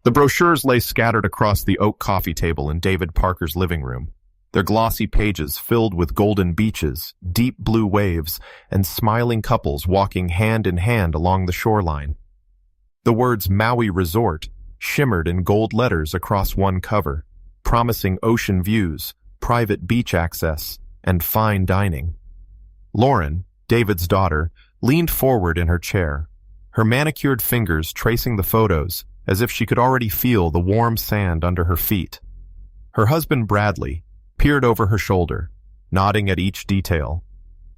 The brochures lay scattered across the oak coffee table in David Parker's living room, their glossy pages filled with golden beaches, deep blue waves, and smiling couples walking hand in hand along the shoreline. The words Maui Resort shimmered in gold letters across one cover, promising ocean views, private beach access, and fine dining. Lauren, David's daughter, leaned forward in her chair, her manicured fingers tracing the photos as if she could already feel the warm sand under her feet. Her husband, Bradley, peered over her shoulder, nodding at each detail.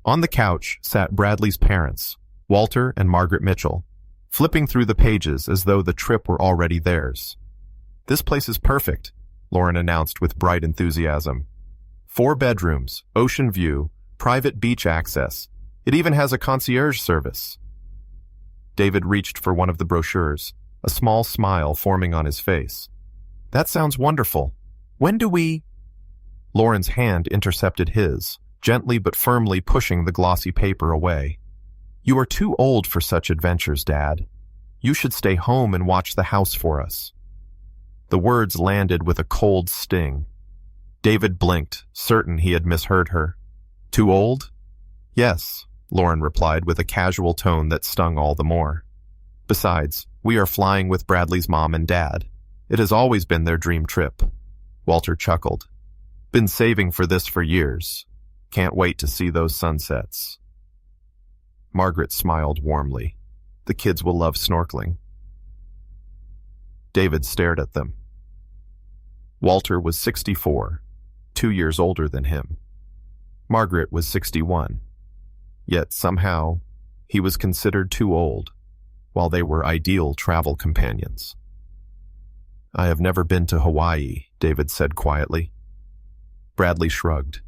On the couch sat Bradley's parents, Walter and Margaret Mitchell, flipping through the pages as though the trip were already theirs. "This place is perfect," Lauren announced with bright enthusiasm. 4 bedrooms, ocean view, private beach access. It even has a concierge service. David reached for one of the brochures, a small smile forming on his face. "That sounds wonderful. When do we—" Lauren's hand intercepted his, gently but firmly pushing the glossy paper away. "You are too old for such adventures, Dad. You should stay home and watch the house for us." The words landed with a cold sting. David blinked, certain he had misheard her. "Too old?" "Yes," Lauren replied with a casual tone that stung all the more. "Besides, we are flying with Bradley's mom and dad. It has always been their dream trip." Walter chuckled. "Been saving for this for years. Can't wait to see those sunsets." Margaret smiled warmly. "The kids will love snorkeling." David stared at them. Walter was 64, 2 years older than him. Margaret was 61. Yet somehow, he was considered too old, while they were ideal travel companions. "I have never been to Hawaii," David said quietly. Bradley shrugged.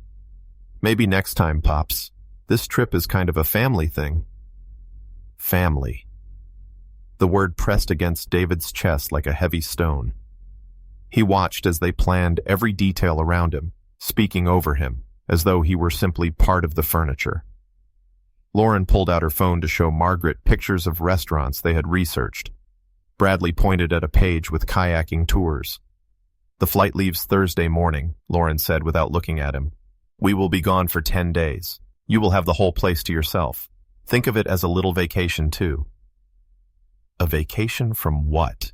"Maybe next time, Pops. This trip is kind of a family thing." Family. The word pressed against David's chest like a heavy stone. He watched as they planned every detail around him, speaking over him, as though he were simply part of the furniture. Lauren pulled out her phone to show Margaret pictures of restaurants they had researched. Bradley pointed at a page with kayaking tours. "The flight leaves Thursday morning," Lauren said without looking at him. "We will be gone for 10 days. You will have the whole place to yourself. Think of it as a little vacation, too." A vacation from what?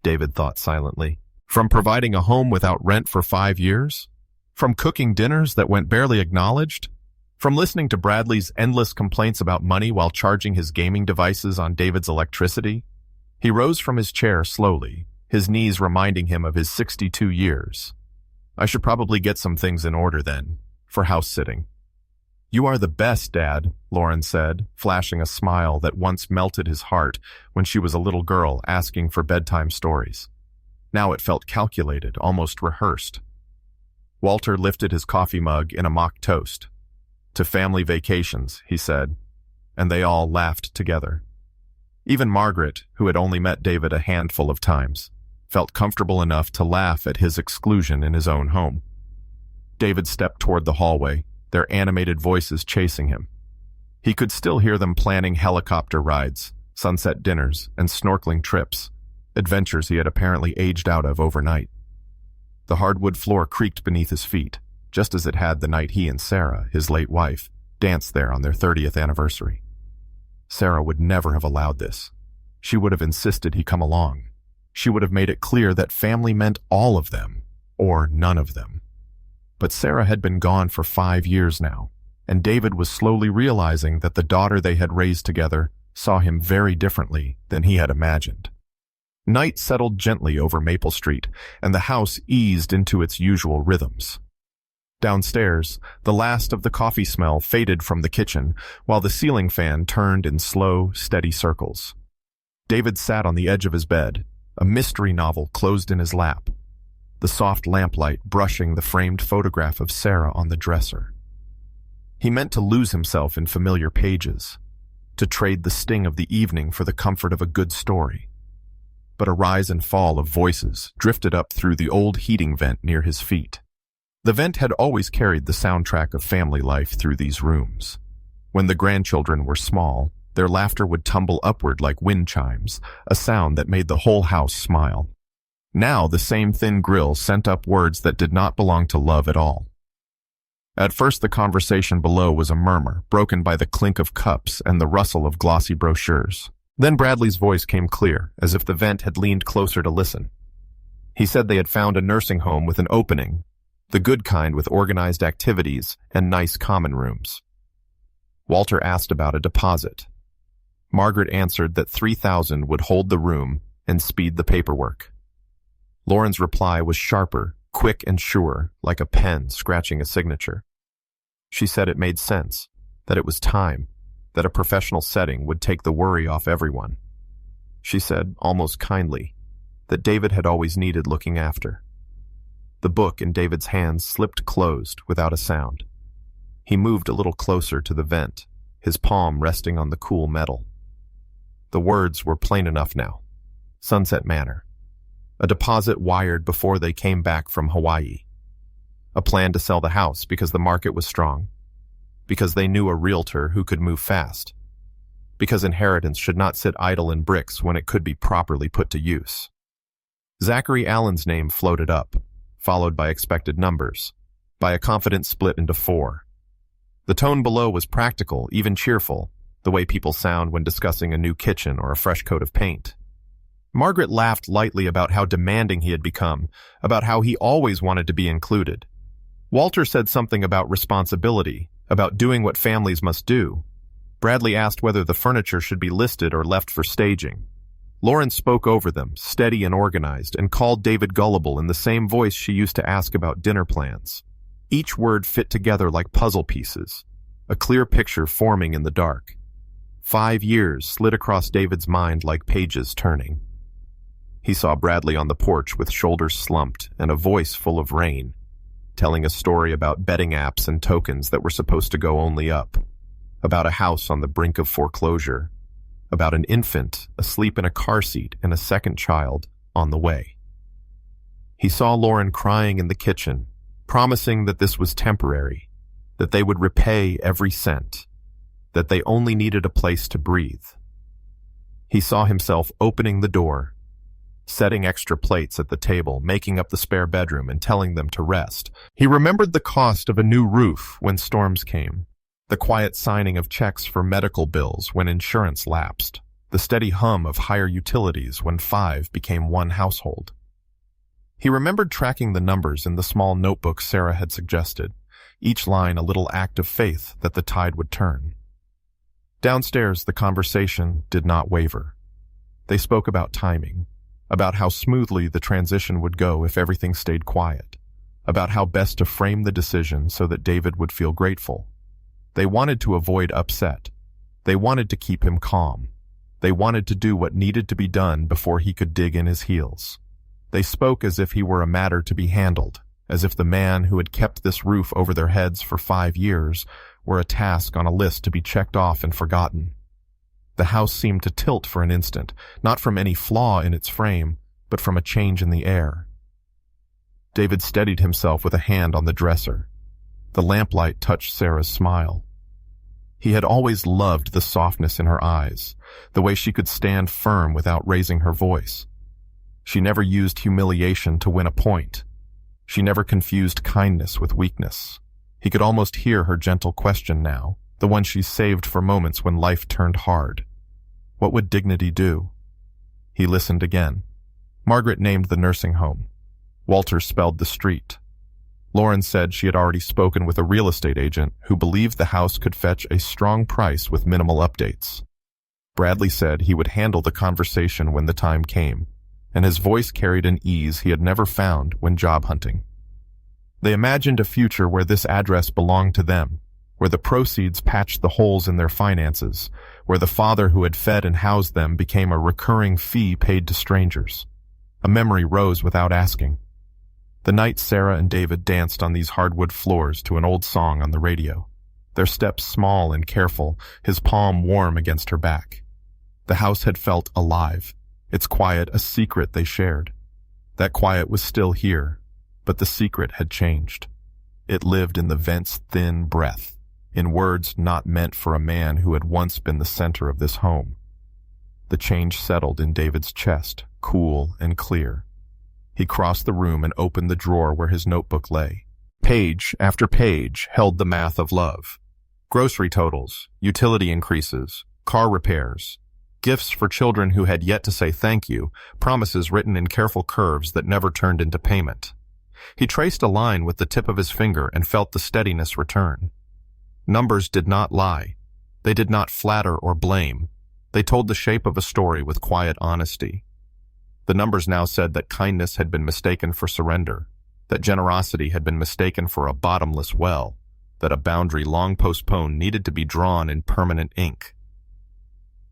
David thought silently. From providing a home without rent for 5 years? From cooking dinners that went barely acknowledged? From listening to Bradley's endless complaints about money while charging his gaming devices on David's electricity? He rose from his chair slowly, his knees reminding him of his 62 years. "I should probably get some things in order then, for house sitting." "You are the best, Dad," Lauren said, flashing a smile that once melted his heart when she was a little girl asking for bedtime stories. Now it felt calculated, almost rehearsed. Walter lifted his coffee mug in a mock toast. "To family vacations," he said, and they all laughed together. Even Margaret, who had only met David a handful of times, felt comfortable enough to laugh at his exclusion in his own home. David stepped toward the hallway, their animated voices chasing him. He could still hear them planning helicopter rides, sunset dinners, and snorkeling trips, adventures he had apparently aged out of overnight. The hardwood floor creaked beneath his feet, just as it had the night he and Sarah, his late wife, danced there on their 30th anniversary. Sarah would never have allowed this. She would have insisted he come along. She would have made it clear that family meant all of them, or none of them. But Sarah had been gone for 5 years now, and David was slowly realizing that the daughter they had raised together saw him very differently than he had imagined. Night settled gently over Maple Street, and the house eased into its usual rhythms. Downstairs, the last of the coffee smell faded from the kitchen, while the ceiling fan turned in slow, steady circles. David sat on the edge of his bed, a mystery novel closed in his lap, the soft lamplight brushing the framed photograph of Sarah on the dresser. He meant to lose himself in familiar pages, to trade the sting of the evening for the comfort of a good story. But a rise and fall of voices drifted up through the old heating vent near his feet. The vent had always carried the soundtrack of family life through these rooms. When the grandchildren were small, their laughter would tumble upward like wind chimes, a sound that made the whole house smile. Now the same thin grill sent up words that did not belong to love at all. At first the conversation below was a murmur, broken by the clink of cups and the rustle of glossy brochures. Then Bradley's voice came clear, as if the vent had leaned closer to listen. He said they had found a nursing home with an opening, the good kind with organized activities and nice common rooms. Walter asked about a deposit. Margaret answered that $3,000 would hold the room and speed the paperwork. Lauren's reply was sharper, quick and sure, like a pen scratching a signature. She said it made sense, that it was time, that a professional setting would take the worry off everyone. She said, almost kindly, that David had always needed looking after. The book in David's hands slipped closed without a sound. He moved a little closer to the vent, his palm resting on the cool metal. The words were plain enough now. Sunset Manor. A deposit wired before they came back from Hawaii. A plan to sell the house because the market was strong. Because they knew a realtor who could move fast. Because inheritance should not sit idle in bricks when it could be properly put to use. Zachary Allen's name floated up, followed by expected numbers, by a confident split into 4. The tone below was practical, even cheerful, the way people sound when discussing a new kitchen or a fresh coat of paint. Margaret laughed lightly about how demanding he had become, about how he always wanted to be included. Walter said something about responsibility, about doing what families must do. Bradley asked whether the furniture should be listed or left for staging. Lauren spoke over them, steady and organized, and called David gullible in the same voice she used to ask about dinner plans. Each word fit together like puzzle pieces, a clear picture forming in the dark. 5 years slid across David's mind like pages turning. He saw Bradley on the porch with shoulders slumped and a voice full of rain, telling a story about betting apps and tokens that were supposed to go only up, about a house on the brink of foreclosure, about an infant asleep in a car seat and a second child on the way. He saw Lauren crying in the kitchen, promising that this was temporary, that they would repay every cent, that they only needed a place to breathe. He saw himself opening the door, setting extra plates at the table, making up the spare bedroom, and telling them to rest. He remembered the cost of a new roof when storms came, the quiet signing of checks for medical bills when insurance lapsed, the steady hum of higher utilities when 5 became 1 household. He remembered tracking the numbers in the small notebook Sarah had suggested, each line a little act of faith that the tide would turn. Downstairs, the conversation did not waver. They spoke about timing, about how smoothly the transition would go if everything stayed quiet, about how best to frame the decision so that David would feel grateful. They wanted to avoid upset. They wanted to keep him calm. They wanted to do what needed to be done before he could dig in his heels. They spoke as if he were a matter to be handled, as if the man who had kept this roof over their heads for 5 years were a task on a list to be checked off and forgotten. The house seemed to tilt for an instant, not from any flaw in its frame, but from a change in the air. David steadied himself with a hand on the dresser. The lamplight touched Sarah's smile. He had always loved the softness in her eyes, the way she could stand firm without raising her voice. She never used humiliation to win a point. She never confused kindness with weakness. He could almost hear her gentle question now, the one she saved for moments when life turned hard. What would dignity do? He listened again. Margaret named the nursing home. Walter spelled the street. Lauren said she had already spoken with a real estate agent who believed the house could fetch a strong price with minimal updates. Bradley said he would handle the conversation when the time came, and his voice carried an ease he had never found when job hunting. They imagined a future where this address belonged to them, where the proceeds patched the holes in their finances, where the father who had fed and housed them became a recurring fee paid to strangers. A memory rose without asking. The night Sarah and David danced on these hardwood floors to an old song on the radio, their steps small and careful, his palm warm against her back. The house had felt alive, its quiet a secret they shared. That quiet was still here, but the secret had changed. It lived in the vent's thin breath, in words not meant for a man who had once been the center of this home. The change settled in David's chest, cool and clear. He crossed the room and opened the drawer where his notebook lay. Page after page held the math of love. Grocery totals, utility increases, car repairs, gifts for children who had yet to say thank you, promises written in careful curves that never turned into payment. He traced a line with the tip of his finger and felt the steadiness return. Numbers did not lie. They did not flatter or blame. They told the shape of a story with quiet honesty. The numbers now said that kindness had been mistaken for surrender, that generosity had been mistaken for a bottomless well, that a boundary long postponed needed to be drawn in permanent ink.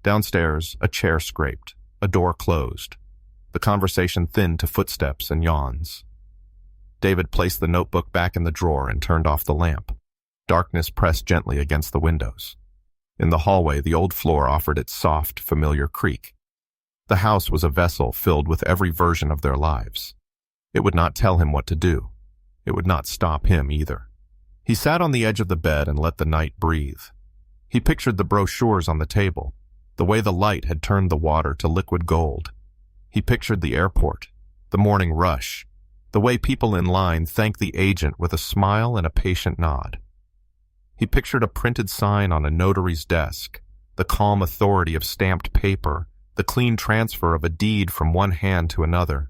Downstairs, a chair scraped, a door closed. The conversation thinned to footsteps and yawns. David placed the notebook back in the drawer and turned off the lamp. Darkness pressed gently against the windows. In the hallway, the old floor offered its soft, familiar creak. The house was a vessel filled with every version of their lives. It would not tell him what to do. It would not stop him either. He sat on the edge of the bed and let the night breathe. He pictured the brochures on the table, the way the light had turned the water to liquid gold. He pictured the airport, the morning rush, the way people in line thanked the agent with a smile and a patient nod. He pictured a printed sign on a notary's desk, the calm authority of stamped paper, the clean transfer of a deed from one hand to another.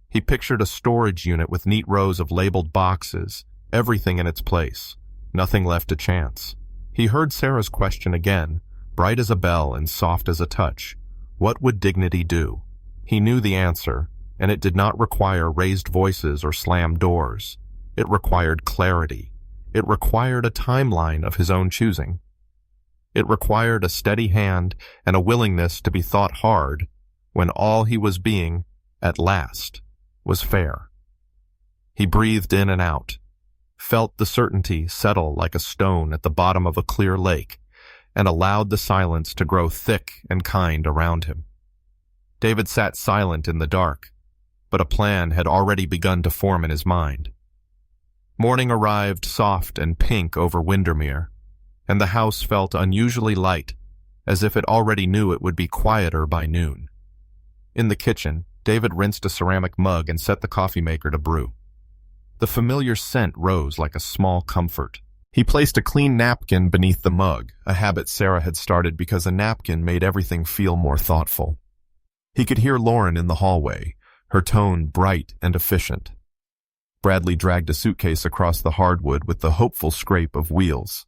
He pictured a storage unit with neat rows of labeled boxes, everything in its place, nothing left to chance. He heard Sarah's question again, bright as a bell and soft as a touch. What would dignity do? He knew the answer, and it did not require raised voices or slammed doors. It required clarity. It required a timeline of his own choosing. It required a steady hand and a willingness to be thought hard when all he was being, at last, was fair. He breathed in and out, felt the certainty settle like a stone at the bottom of a clear lake, and allowed the silence to grow thick and kind around him. David sat silent in the dark, but a plan had already begun to form in his mind. Morning arrived soft and pink over Windermere, and the house felt unusually light, as if it already knew it would be quieter by noon. In the kitchen, David rinsed a ceramic mug and set the coffee maker to brew. The familiar scent rose like a small comfort. He placed a clean napkin beneath the mug, a habit Sarah had started because a napkin made everything feel more thoughtful. He could hear Lauren in the hallway, her tone bright and efficient. Bradley dragged a suitcase across the hardwood with the hopeful scrape of wheels.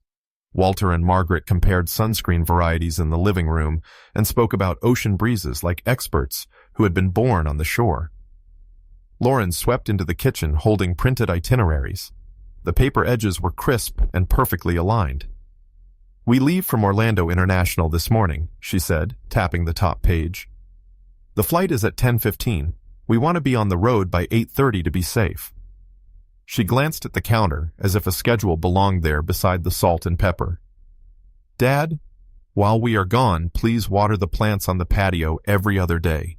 Walter and Margaret compared sunscreen varieties in the living room and spoke about ocean breezes like experts who had been born on the shore. Lauren swept into the kitchen holding printed itineraries. The paper edges were crisp and perfectly aligned. "We leave from Orlando International this morning," she said, tapping the top page. "The flight is at 10:15. We want to be on the road by 8:30 to be safe." She glanced at the counter as if a schedule belonged there beside the salt and pepper. "Dad, while we are gone, please water the plants on the patio every other day.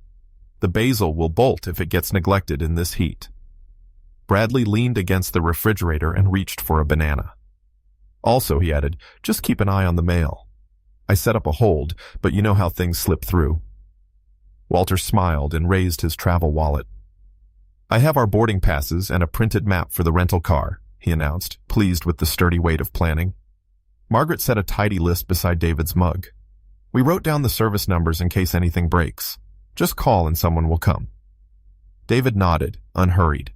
The basil will bolt if it gets neglected in this heat." Bradley leaned against the refrigerator and reached for a banana. "Also," he added, "just keep an eye on the mail. I set up a hold, but you know how things slip through." Walter smiled and raised his travel wallet. "I have our boarding passes and a printed map for the rental car," he announced, pleased with the sturdy weight of planning. Margaret set a tidy list beside David's mug. "We wrote down the service numbers in case anything breaks. Just call and someone will come." David nodded, unhurried.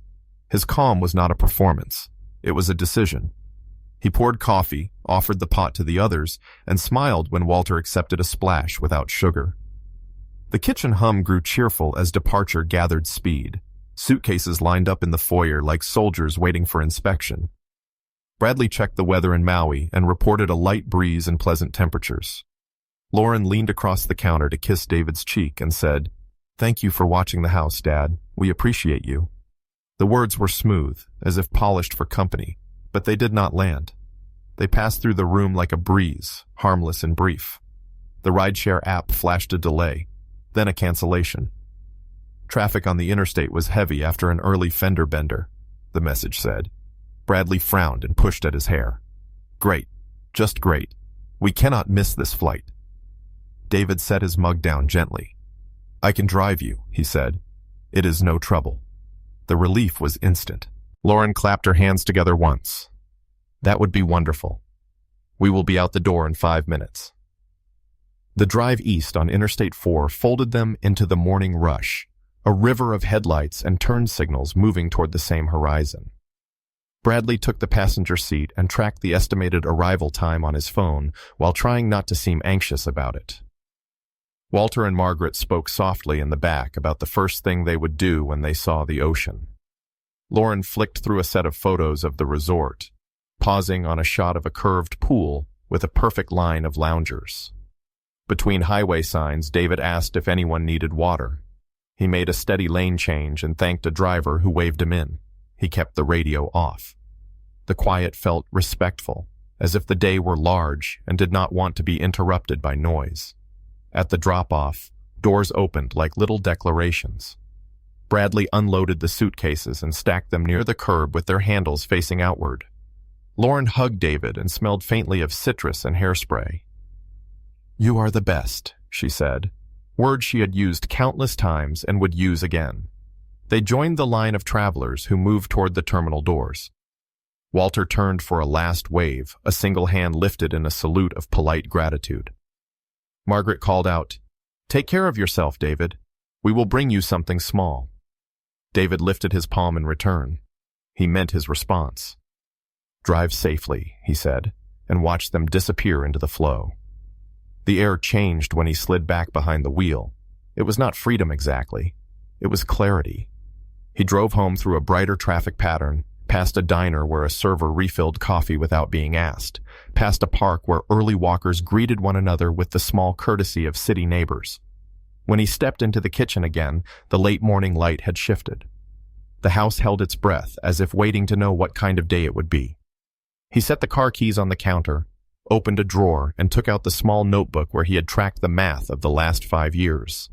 His calm was not a performance. It was a decision. He poured coffee, offered the pot to the others, and smiled when Walter accepted a splash without sugar. The kitchen hum grew cheerful as departure gathered speed. Suitcases lined up in the foyer like soldiers waiting for inspection. Bradley checked the weather in Maui and reported a light breeze and pleasant temperatures. Lauren leaned across the counter to kiss David's cheek and said, "Thank you for watching the house, Dad. We appreciate you." The words were smooth, as if polished for company, but they did not land. They passed through the room like a breeze, harmless and brief. The rideshare app flashed a delay, then a cancellation. Traffic on the interstate was heavy after an early fender bender, the message said. Bradley frowned and pushed at his hair. "Great. Just great. We cannot miss this flight." David set his mug down gently. "I can drive you," he said. "It is no trouble." The relief was instant. Lauren clapped her hands together once. That would be wonderful. We will be out the door in 5 minutes. The drive east on Interstate 4 folded them into the morning rush, a river of headlights and turn signals moving toward the same horizon. Bradley took the passenger seat and tracked the estimated arrival time on his phone while trying not to seem anxious about it. Walter and Margaret spoke softly in the back about the first thing they would do when they saw the ocean. Lauren flicked through a set of photos of the resort, pausing on a shot of a curved pool with a perfect line of loungers. Between highway signs, David asked if anyone needed water. He made a steady lane change and thanked a driver who waved him in. He kept the radio off. The quiet felt respectful, as if the day were large and did not want to be interrupted by noise. At the drop-off, doors opened like little declarations. Bradley unloaded the suitcases and stacked them near the curb with their handles facing outward. Lauren hugged David and smelled faintly of citrus and hairspray. "You are the best," she said, words she had used countless times and would use again. They joined the line of travelers who moved toward the terminal doors. Walter turned for a last wave, a single hand lifted in a salute of polite gratitude. Margaret called out, "Take care of yourself, David. We will bring you something small." David lifted his palm in return. He meant his response. "Drive safely," he said, and watched them disappear into the flow. The air changed when he slid back behind the wheel. It was not freedom exactly. It was clarity. He drove home through a brighter traffic pattern, past a diner where a server refilled coffee without being asked, past a park where early walkers greeted one another with the small courtesy of city neighbors. When he stepped into the kitchen again, the late morning light had shifted. The house held its breath, as if waiting to know what kind of day it would be. He set the car keys on the counter, opened a drawer, and took out the small notebook where he had tracked the math of the last 5 years.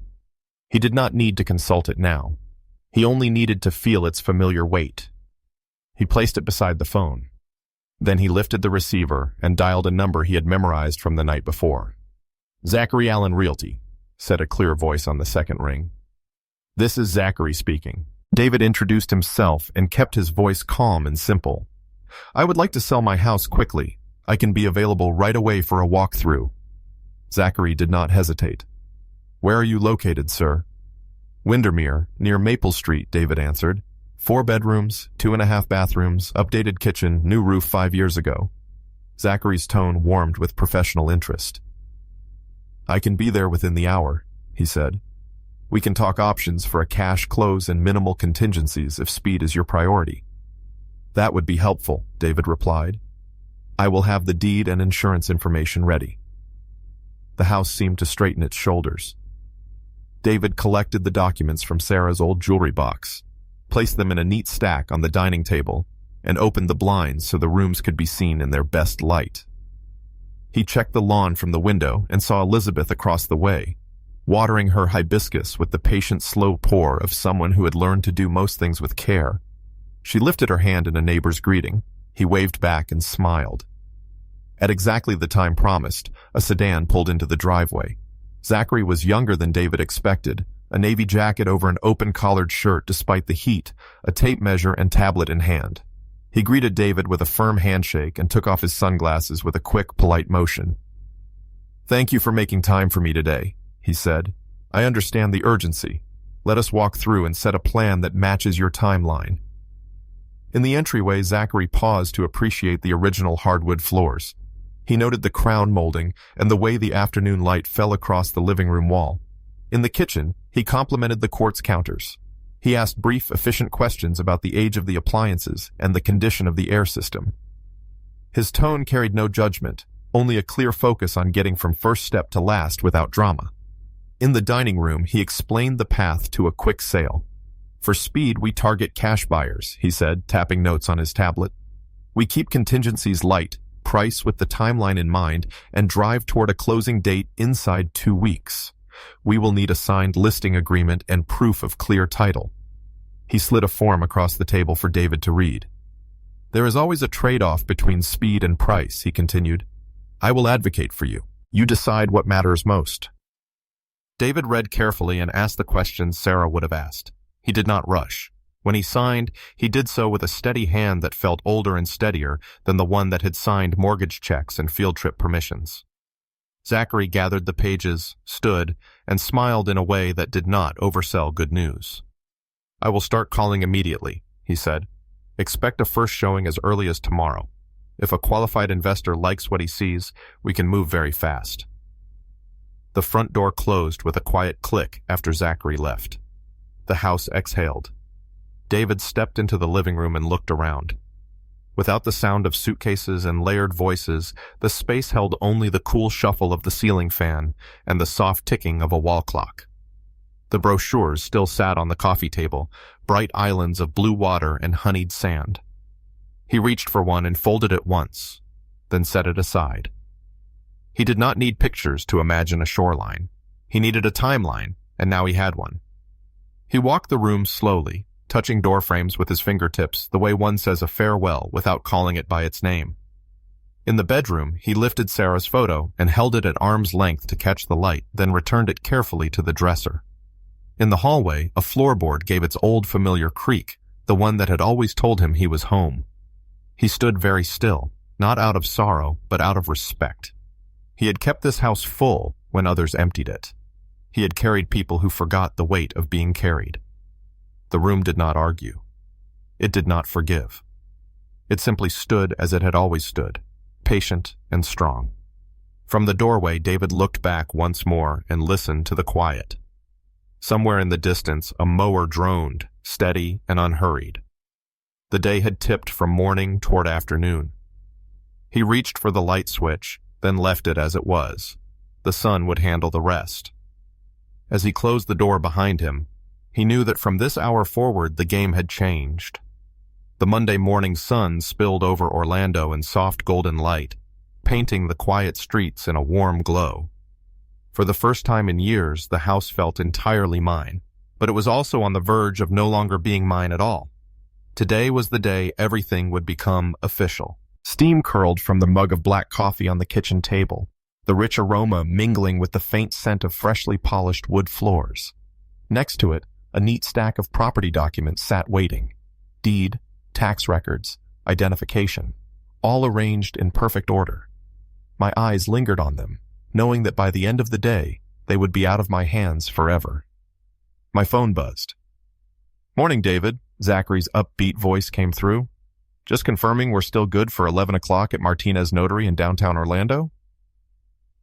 He did not need to consult it now. He only needed to feel its familiar weight. He placed it beside the phone. Then he lifted the receiver and dialed a number he had memorized from the night before. "Zachary Allen Realty," said a clear voice on the second ring. "This is Zachary speaking." David introduced himself and kept his voice calm and simple. "I would like to sell my house quickly. I can be available right away for a walkthrough." Zachary did not hesitate. "Where are you located, sir?" "Windermere, near Maple Street," David answered. 4 bedrooms, 2.5 bathrooms, updated kitchen, new roof 5 years ago. Zachary's tone warmed with professional interest. "I can be there within the hour," he said. "We can talk options for a cash close and minimal contingencies if speed is your priority." "That would be helpful," David replied. "I will have the deed and insurance information ready." The house seemed to straighten its shoulders. David collected the documents from Sarah's old jewelry box, placed them in a neat stack on the dining table, and opened the blinds so the rooms could be seen in their best light. He checked the lawn from the window and saw Elizabeth across the way, watering her hibiscus with the patient slow pour of someone who had learned to do most things with care. She lifted her hand in a neighbor's greeting. He waved back and smiled. At exactly the time promised, a sedan pulled into the driveway. Zachary was younger than David expected, a navy jacket over an open-collared shirt despite the heat, a tape measure and tablet in hand. He greeted David with a firm handshake and took off his sunglasses with a quick, polite motion. "Thank you for making time for me today," he said. "I understand the urgency. Let us walk through and set a plan that matches your timeline." In the entryway, Zachary paused to appreciate the original hardwood floors. He noted the crown molding and the way the afternoon light fell across the living room wall. In the kitchen, he complimented the quartz counters. He asked brief, efficient questions about the age of the appliances and the condition of the air system. His tone carried no judgment, only a clear focus on getting from first step to last without drama. In the dining room, he explained the path to a quick sale. "For speed, we target cash buyers," he said, tapping notes on his tablet. "We keep contingencies light, price with the timeline in mind, and drive toward a closing date inside 2 weeks. We will need a signed listing agreement and proof of clear title." He slid a form across the table for David to read. "There is always a trade-off between speed and price," he continued. "I will advocate for you. You decide what matters most." David read carefully and asked the questions Sarah would have asked. He did not rush. When he signed, he did so with a steady hand that felt older and steadier than the one that had signed mortgage checks and field trip permissions. Zachary gathered the pages, stood, and smiled in a way that did not oversell good news. "I will start calling immediately," he said. "Expect a first showing as early as tomorrow. If a qualified investor likes what he sees, we can move very fast." The front door closed with a quiet click after Zachary left. The house exhaled. David stepped into the living room and looked around. Without the sound of suitcases and layered voices, the space held only the cool shuffle of the ceiling fan and the soft ticking of a wall clock. The brochures still sat on the coffee table, bright islands of blue water and honeyed sand. He reached for one and folded it once, then set it aside. He did not need pictures to imagine a shoreline. He needed a timeline, and now he had one. He walked the room slowly, touching door frames with his fingertips the way one says a farewell without calling it by its name. In the bedroom, he lifted Sarah's photo and held it at arm's length to catch the light, then returned it carefully to the dresser. In the hallway, a floorboard gave its old familiar creak, the one that had always told him he was home. He stood very still, not out of sorrow, but out of respect. He had kept this house full when others emptied it. He had carried people who forgot the weight of being carried. The room did not argue. It did not forgive. It simply stood as it had always stood, patient and strong. From the doorway, David looked back once more and listened to the quiet. Somewhere in the distance, a mower droned, steady and unhurried. The day had tipped from morning toward afternoon. He reached for the light switch, then left it as it was. The sun would handle the rest. As he closed the door behind him, he knew that from this hour forward the game had changed. The Monday morning sun spilled over Orlando in soft golden light, painting the quiet streets in a warm glow. For the first time in years, the house felt entirely mine, but it was also on the verge of no longer being mine at all. Today was the day everything would become official. Steam curled from the mug of black coffee on the kitchen table, the rich aroma mingling with the faint scent of freshly polished wood floors. Next to it, a neat stack of property documents sat waiting. Deed, tax records, identification, all arranged in perfect order. My eyes lingered on them, knowing that by the end of the day, they would be out of my hands forever. My phone buzzed. "Morning, David," Zachary's upbeat voice came through. "Just confirming we're still good for 11 o'clock at Martinez Notary in downtown Orlando?"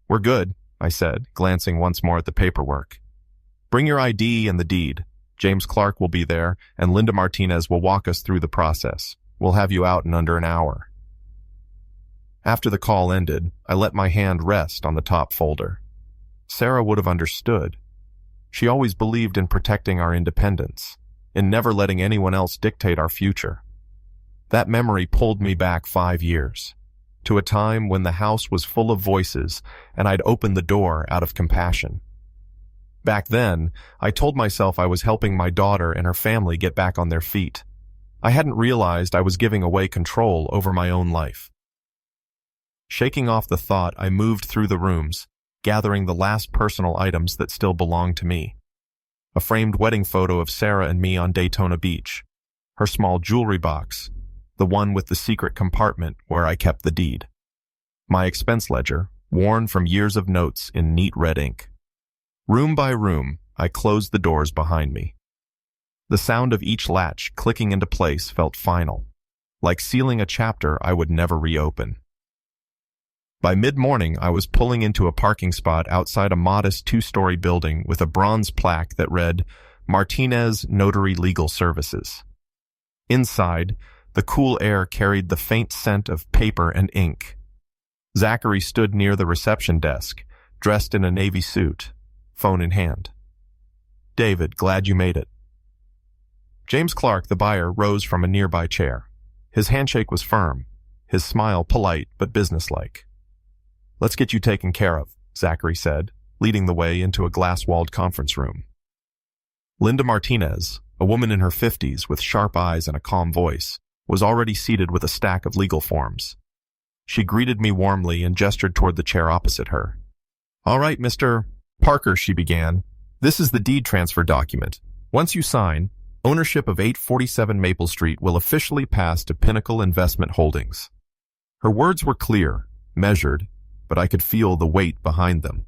"We're good," I said, glancing once more at the paperwork. "Bring your ID and the deed. James Clark will be there, and Linda Martinez will walk us through the process. We'll have you out in under an hour." After the call ended, I let my hand rest on the top folder. Sarah would have understood. She always believed in protecting our independence, in never letting anyone else dictate our future. That memory pulled me back 5 years, to a time when the house was full of voices and I'd opened the door out of compassion. Back then, I told myself I was helping my daughter and her family get back on their feet. I hadn't realized I was giving away control over my own life. Shaking off the thought, I moved through the rooms, gathering the last personal items that still belonged to me. A framed wedding photo of Sarah and me on Daytona Beach, her small jewelry box, the one with the secret compartment where I kept the deed. My expense ledger, worn from years of notes in neat red ink. Room by room, I closed the doors behind me. The sound of each latch clicking into place felt final, like sealing a chapter I would never reopen. By mid-morning, I was pulling into a parking spot outside a modest 2-story building with a bronze plaque that read, Martinez Notary Legal Services. Inside, the cool air carried the faint scent of paper and ink. Zachary stood near the reception desk, dressed in a navy suit, phone in hand. "David, glad you made it." James Clark, the buyer, rose from a nearby chair. His handshake was firm, his smile polite but businesslike. "Let's get you taken care of," Zachary said, leading the way into a glass-walled conference room. Linda Martinez, a woman in her 50s with sharp eyes and a calm voice, was already seated with a stack of legal forms. She greeted me warmly and gestured toward the chair opposite her. "All right, Mr. Parker," she began. "This is the deed transfer document. Once you sign, Ownership of 847 Maple Street will officially pass to Pinnacle Investment Holdings. Her words were clear, measured, but I could feel the weight behind them.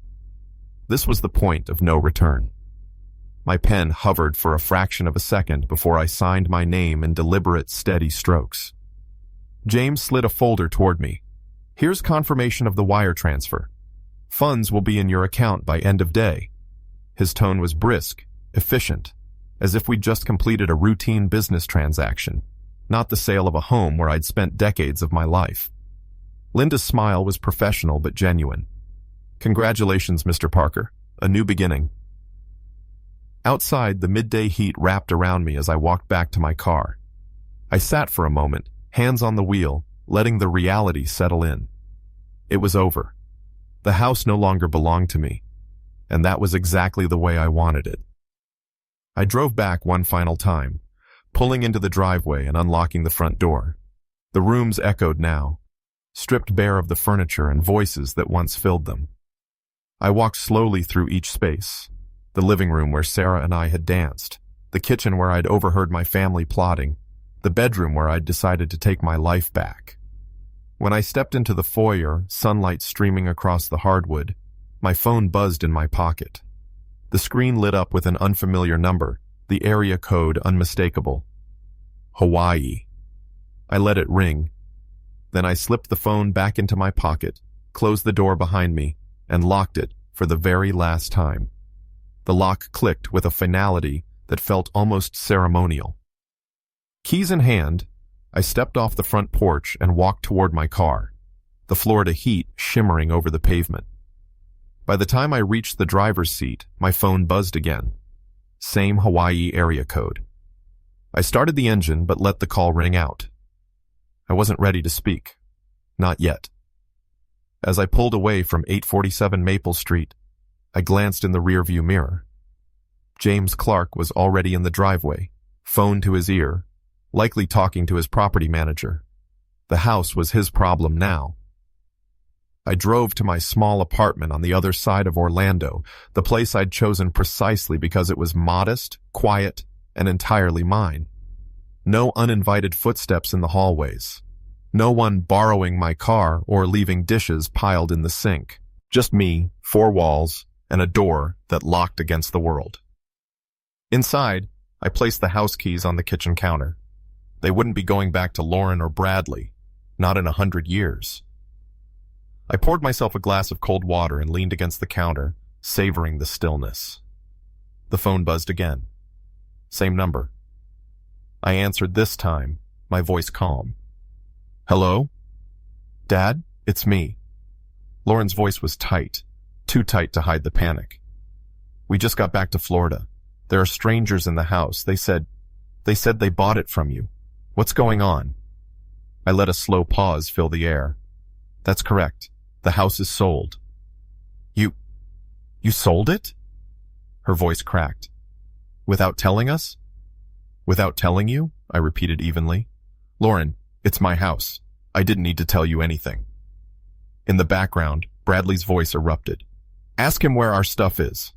This was the point of no return. My pen hovered for a fraction of a second before I signed my name in deliberate, steady strokes. James slid a folder toward me. Here's confirmation of the wire transfer. Funds will be in your account by end of day. His tone was brisk, efficient, as if we'd just completed a routine business transaction, not the sale of a home where I'd spent decades of my life. Linda's smile was professional but genuine. Congratulations, Mr. Parker. A new beginning. Outside, the midday heat wrapped around me as I walked back to my car. I sat for a moment, hands on the wheel, letting the reality settle in. It was over. The house no longer belonged to me, and that was exactly the way I wanted it. I drove back one final time, pulling into the driveway and unlocking the front door. The rooms echoed now, stripped bare of the furniture and voices that once filled them. I walked slowly through each space. The living room where Sarah and I had danced, the kitchen where I'd overheard my family plotting, the bedroom where I'd decided to take my life back. When I stepped into the foyer, sunlight streaming across the hardwood, my phone buzzed in my pocket. The screen lit up with an unfamiliar number, the area code unmistakable. Hawaii. I let it ring. Then I slipped the phone back into my pocket, closed the door behind me, and locked it for the very last time. The lock clicked with a finality that felt almost ceremonial. Keys in hand, I stepped off the front porch and walked toward my car, the Florida heat shimmering over the pavement. By the time I reached the driver's seat, my phone buzzed again. Same Hawaii area code. I started the engine but let the call ring out. I wasn't ready to speak. Not yet. As I pulled away from 847 Maple Street, I glanced in the rearview mirror. James Clark was already in the driveway, phone to his ear, likely talking to his property manager. The house was his problem now. I drove to my small apartment on the other side of Orlando, the place I'd chosen precisely because it was modest, quiet, and entirely mine. No uninvited footsteps in the hallways. No one borrowing my car or leaving dishes piled in the sink. Just me, four walls, and a door that locked against the world. Inside, I placed the house keys on the kitchen counter. They wouldn't be going back to Lauren or Bradley, not in 100 years. I poured myself a glass of cold water and leaned against the counter, savoring the stillness. The phone buzzed again. Same number. I answered this time, my voice calm. Hello? Dad, it's me. Lauren's voice was tight, too tight to hide the panic. We just got back to Florida. There are strangers in the house. They said they bought it from you. What's going on? I let a slow pause fill the air. That's correct. The house is sold. You sold it? Her voice cracked. Without telling us? Without telling you? I repeated evenly. Lauren, it's my house. I didn't need to tell you anything. In the background, Bradley's voice erupted. Ask him where our stuff is.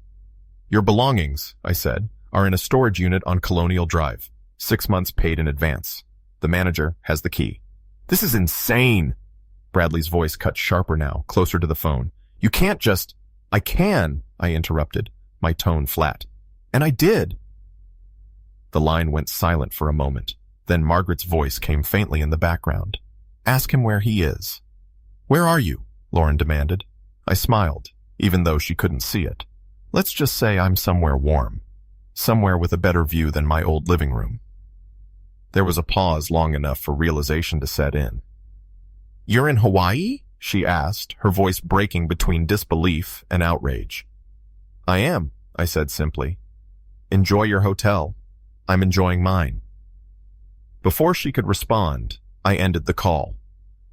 Your belongings, I said, are in a storage unit on Colonial Drive. 6 months paid in advance. The manager has the key. This is insane. Bradley's voice cut sharper now, closer to the phone. You can't just... I can, I interrupted, my tone flat. And I did. The line went silent for a moment. Then Margaret's voice came faintly in the background. Ask him where he is. Where are you? Lauren demanded. I smiled, even though she couldn't see it. Let's just say I'm somewhere warm. Somewhere with a better view than my old living room. There was a pause long enough for realization to set in. You're in Hawaii? She asked, her voice breaking between disbelief and outrage. I am, I said simply. Enjoy your hotel. I'm enjoying mine. Before she could respond, I ended the call.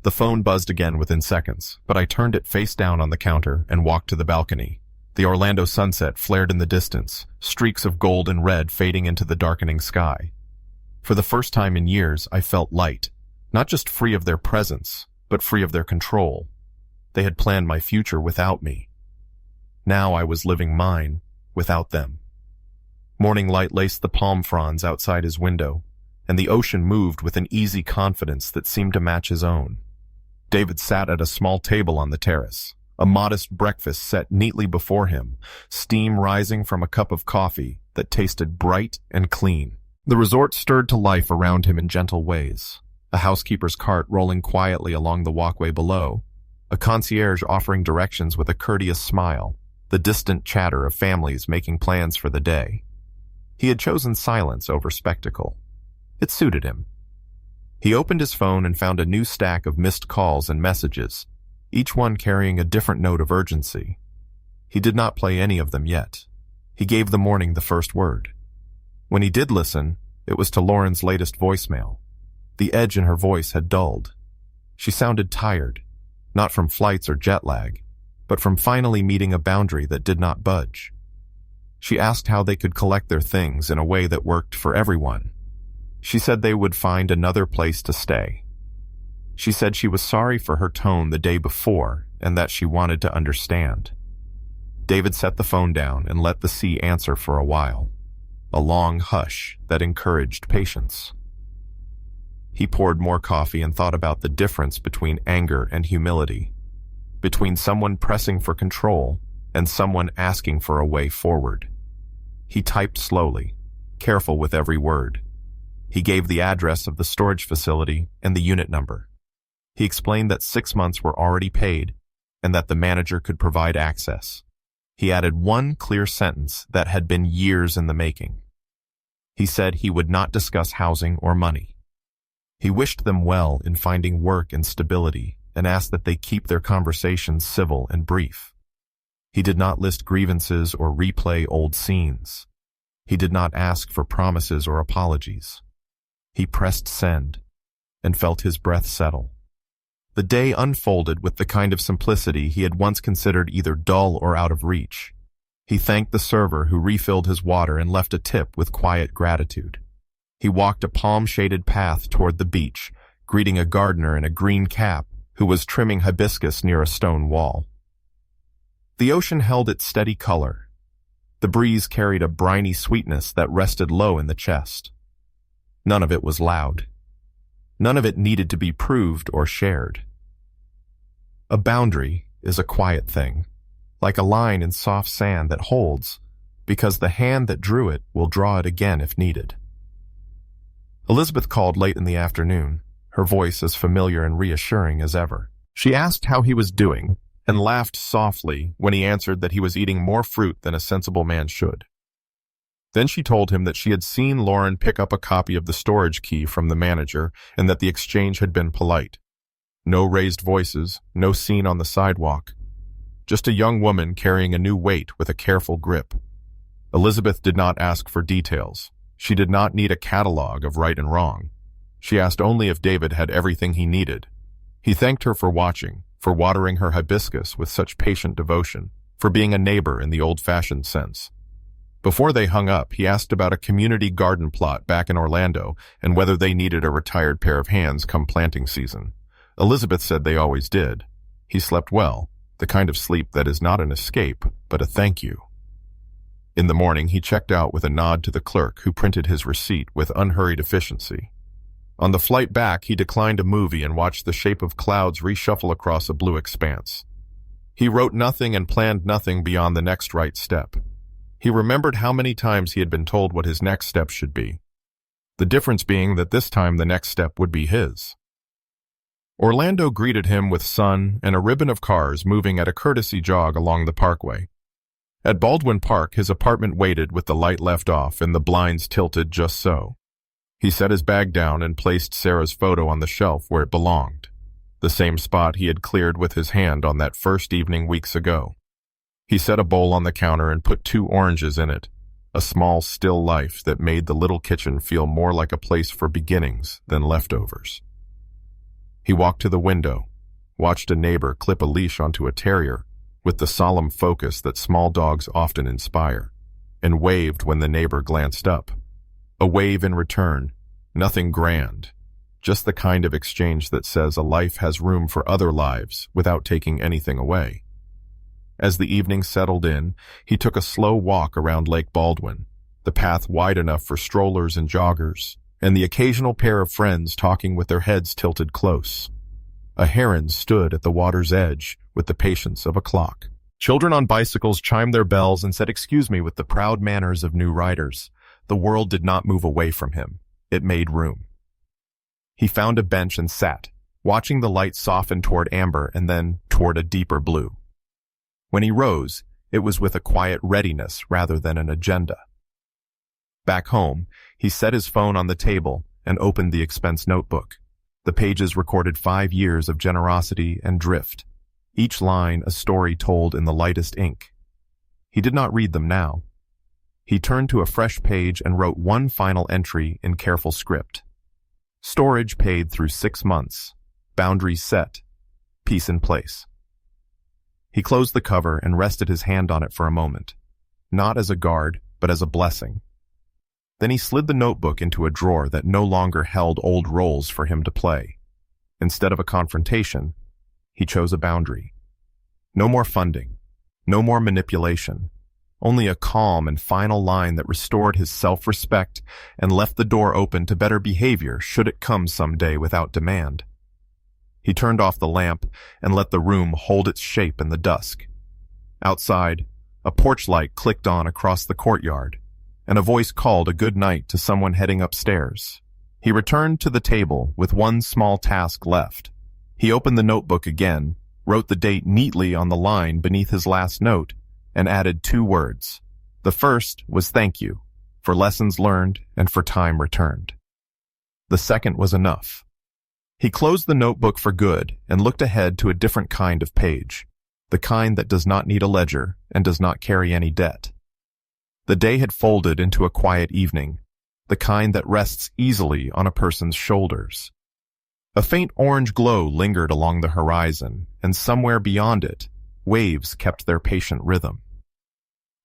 The phone buzzed again within seconds, but I turned it face down on the counter and walked to the balcony. The Orlando sunset flared in the distance, streaks of gold and red fading into the darkening sky. For the first time in years, I felt light, not just free of their presence, but free of their control. They had planned my future without me. Now I was living mine without them. Morning light laced the palm fronds outside his window, and the ocean moved with an easy confidence that seemed to match his own. David sat at a small table on the terrace, a modest breakfast set neatly before him, steam rising from a cup of coffee that tasted bright and clean. The resort stirred to life around him in gentle ways, a housekeeper's cart rolling quietly along the walkway below, a concierge offering directions with a courteous smile, the distant chatter of families making plans for the day. He had chosen silence over spectacle. It suited him. He opened his phone and found a new stack of missed calls and messages, each one carrying a different note of urgency. He did not play any of them yet. He gave the morning the first word. When he did listen, it was to Lauren's latest voicemail. The edge in her voice had dulled. She sounded tired, not from flights or jet lag, but from finally meeting a boundary that did not budge. She asked how they could collect their things in a way that worked for everyone. She said they would find another place to stay. She said she was sorry for her tone the day before and that she wanted to understand. David set the phone down and let the sea answer for a while, a long hush that encouraged patience. He poured more coffee and thought about the difference between anger and humility, between someone pressing for control and someone asking for a way forward. He typed slowly, careful with every word. He gave the address of the storage facility and the unit number. He explained that 6 months were already paid and that the manager could provide access. He added one clear sentence that had been years in the making. He said he would not discuss housing or money. He wished them well in finding work and stability and asked that they keep their conversations civil and brief. He did not list grievances or replay old scenes. He did not ask for promises or apologies. He pressed send and felt his breath settle. The day unfolded with the kind of simplicity he had once considered either dull or out of reach. He thanked the server who refilled his water and left a tip with quiet gratitude. He walked a palm-shaded path toward the beach, greeting a gardener in a green cap who was trimming hibiscus near a stone wall. The ocean held its steady color. The breeze carried a briny sweetness that rested low in the chest. None of it was loud. None of it needed to be proved or shared. A boundary is a quiet thing, like a line in soft sand that holds, because the hand that drew it will draw it again if needed. Elizabeth called late in the afternoon, her voice as familiar and reassuring as ever. She asked how he was doing, and laughed softly when he answered that he was eating more fruit than a sensible man should. Then she told him that she had seen Lauren pick up a copy of the storage key from the manager and that the exchange had been polite. No raised voices, no scene on the sidewalk. Just a young woman carrying a new weight with a careful grip. Elizabeth did not ask for details. She did not need a catalog of right and wrong. She asked only if David had everything he needed. He thanked her for watching, for watering her hibiscus with such patient devotion, for being a neighbor in the old-fashioned sense. Before they hung up, he asked about a community garden plot back in Orlando and whether they needed a retired pair of hands come planting season. Elizabeth said they always did. He slept well, the kind of sleep that is not an escape, but a thank you. In the morning, he checked out with a nod to the clerk who printed his receipt with unhurried efficiency. On the flight back, he declined a movie and watched the shape of clouds reshuffle across a blue expanse. He wrote nothing and planned nothing beyond the next right step. He remembered how many times he had been told what his next step should be. The difference being that this time the next step would be his. Orlando greeted him with sun and a ribbon of cars moving at a courtesy jog along the parkway. At Baldwin Park, his apartment waited with the light left off and the blinds tilted just so. He set his bag down and placed Sarah's photo on the shelf where it belonged, the same spot he had cleared with his hand on that first evening weeks ago. He set a bowl on the counter and put 2 oranges in it, a small, still life that made the little kitchen feel more like a place for beginnings than leftovers. He walked to the window, watched a neighbor clip a leash onto a terrier with the solemn focus that small dogs often inspire, and waved when the neighbor glanced up. A wave in return, nothing grand, just the kind of exchange that says a life has room for other lives without taking anything away. As the evening settled in, he took a slow walk around Lake Baldwin, the path wide enough for strollers and joggers, and the occasional pair of friends talking with their heads tilted close. A heron stood at the water's edge with the patience of a clock. Children on bicycles chimed their bells and said "excuse me" with the proud manners of new riders. The world did not move away from him. It made room. He found a bench and sat, watching the light soften toward amber and then toward a deeper blue. When he rose, it was with a quiet readiness rather than an agenda. Back home, he set his phone on the table and opened the expense notebook. The pages recorded 5 years of generosity and drift, each line a story told in the lightest ink. He did not read them now. He turned to a fresh page and wrote one final entry in careful script. Storage paid through 6 months. Boundaries set. Peace in place. He closed the cover and rested his hand on it for a moment, not as a guard, but as a blessing. Then he slid the notebook into a drawer that no longer held old roles for him to play. Instead of a confrontation, he chose a boundary. No more funding, no more manipulation, only a calm and final line that restored his self-respect and left the door open to better behavior should it come someday without demand. He turned off the lamp and let the room hold its shape in the dusk. Outside, a porch light clicked on across the courtyard, and a voice called a good night to someone heading upstairs. He returned to the table with one small task left. He opened the notebook again, wrote the date neatly on the line beneath his last note, and added 2 words. The first was "thank you," for lessons learned and for time returned. The second was enough. He closed the notebook for good and looked ahead to a different kind of page, the kind that does not need a ledger and does not carry any debt. The day had folded into a quiet evening, the kind that rests easily on a person's shoulders. A faint orange glow lingered along the horizon, and somewhere beyond it, waves kept their patient rhythm.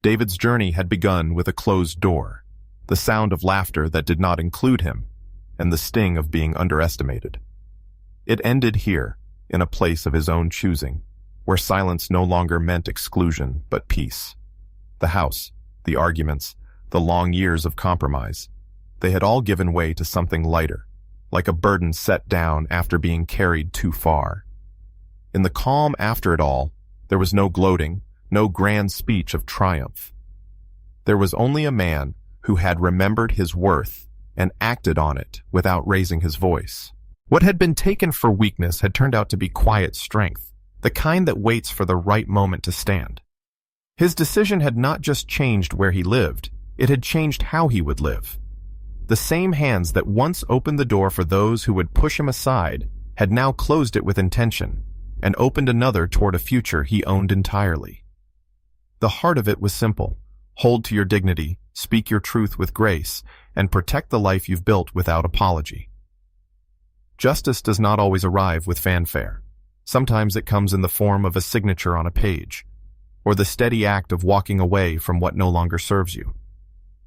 David's journey had begun with a closed door, the sound of laughter that did not include him, and the sting of being underestimated. It ended here, in a place of his own choosing, where silence no longer meant exclusion but peace. The house, the arguments, the long years of compromise, they had all given way to something lighter, like a burden set down after being carried too far. In the calm after it all, there was no gloating, no grand speech of triumph. There was only a man who had remembered his worth and acted on it without raising his voice. What had been taken for weakness had turned out to be quiet strength, the kind that waits for the right moment to stand. His decision had not just changed where he lived, it had changed how he would live. The same hands that once opened the door for those who would push him aside had now closed it with intention and opened another toward a future he owned entirely. The heart of it was simple: hold to your dignity, speak your truth with grace, and protect the life you've built without apology. Justice does not always arrive with fanfare. Sometimes it comes in the form of a signature on a page, or the steady act of walking away from what no longer serves you.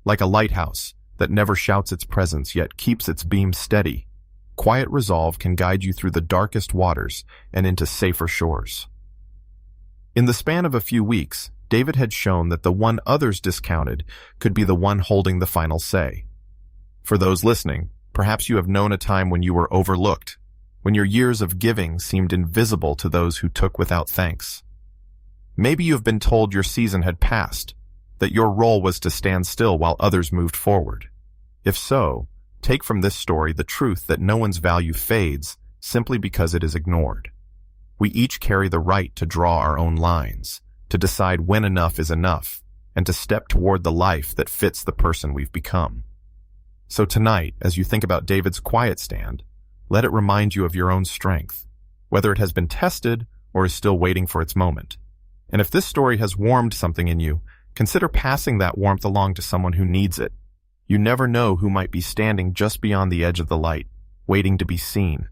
Like a lighthouse that never shouts its presence yet keeps its beam steady, quiet resolve can guide you through the darkest waters and into safer shores. In the span of a few weeks, David had shown that the one others discounted could be the one holding the final say. For those listening, perhaps you have known a time when you were overlooked, when your years of giving seemed invisible to those who took without thanks. Maybe you have been told your season had passed, that your role was to stand still while others moved forward. If so, take from this story the truth that no one's value fades simply because it is ignored. We each carry the right to draw our own lines, to decide when enough is enough, and to step toward the life that fits the person we've become. So tonight, as you think about David's quiet stand, let it remind you of your own strength, whether it has been tested or is still waiting for its moment. And if this story has warmed something in you, consider passing that warmth along to someone who needs it. You never know who might be standing just beyond the edge of the light, waiting to be seen.